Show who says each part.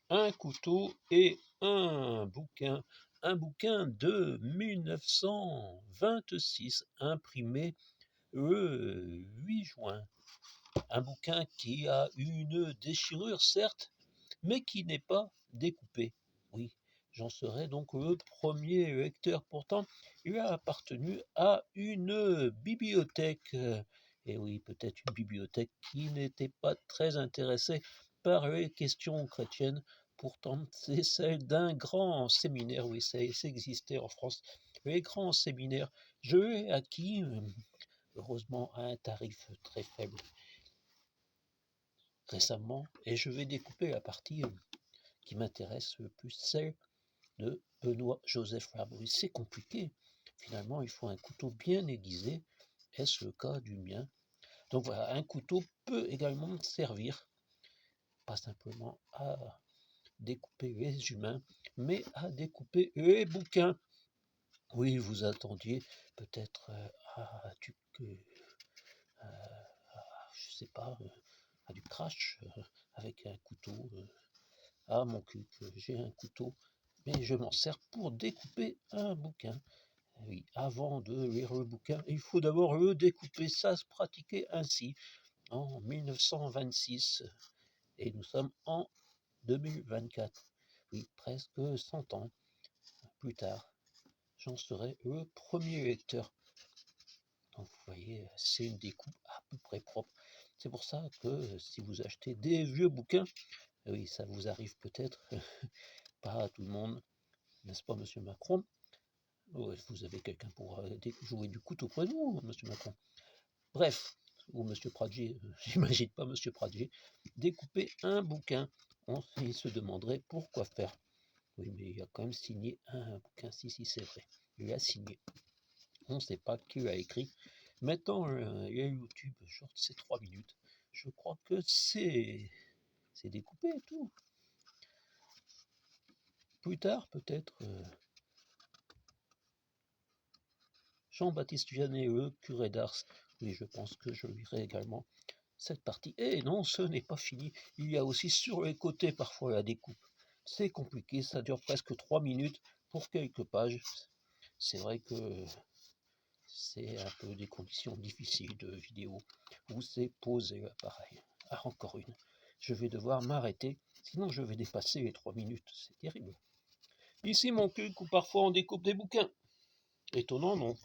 Speaker 1: un couteau et un bouquin de 1926, imprimé le 8 juin. Un bouquin qui a une déchirure, certes, mais qui n'est pas découpé. Oui, j'en serai donc le premier lecteur. Pourtant, il a appartenu à une bibliothèque. Et oui, peut-être une bibliothèque qui n'était pas très intéressée par les questions chrétiennes. Pourtant, c'est celle d'un grand séminaire. Oui, ça existait en France. Les grands séminaires, je l'ai acquis, heureusement, à un tarif très faible récemment, et je vais découper la partie qui m'intéresse le plus, celle de Benoît-Joseph Laborie. C'est compliqué. Finalement, il faut un couteau bien aiguisé. Est-ce le cas du mien? Donc voilà, un couteau peut également servir, pas simplement à découper les humains, mais à découper les bouquins. Oui, vous attendiez peut-être à du, je sais pas, à du crash avec un couteau. Ah mon cul, j'ai un couteau, mais je m'en sers pour découper un bouquin. Oui, avant de lire le bouquin, il faut d'abord le découper. Ça se pratiquait ainsi en 1926 et nous sommes en 2024. Oui, presque 100 ans plus tard, j'en serai le premier lecteur. Donc vous voyez, c'est une découpe à peu près propre. C'est pour ça que si vous achetez des vieux bouquins, oui, ça vous arrive peut-être, pas à tout le monde, n'est-ce pas, monsieur Macron? Vous avez quelqu'un pour jouer du couteau près de vous, monsieur Macron. Bref, ou monsieur Pradier, j'imagine pas monsieur Pradier, découper un bouquin. On se demanderait pourquoi faire. Oui, mais il a quand même signé un bouquin. Si, c'est vrai. Il a signé. On ne sait pas qui l'a écrit. Maintenant, il y a YouTube, short, c'est 3 minutes. Je crois que c'est découpé et tout. Plus tard, peut-être, Jean-Baptiste Vianney, curé d'Ars. Oui, je pense que je lirai également cette partie. Et non, ce n'est pas fini. Il y a aussi sur les côtés parfois la découpe. C'est compliqué, ça dure presque 3 minutes pour quelques pages. C'est vrai que c'est un peu des conditions difficiles de vidéo où c'est posé l'appareil. Ah, encore une. Je vais devoir m'arrêter, sinon je vais dépasser les 3 minutes. C'est terrible. Ici mon cul où parfois on découpe des bouquins. Étonnant, non?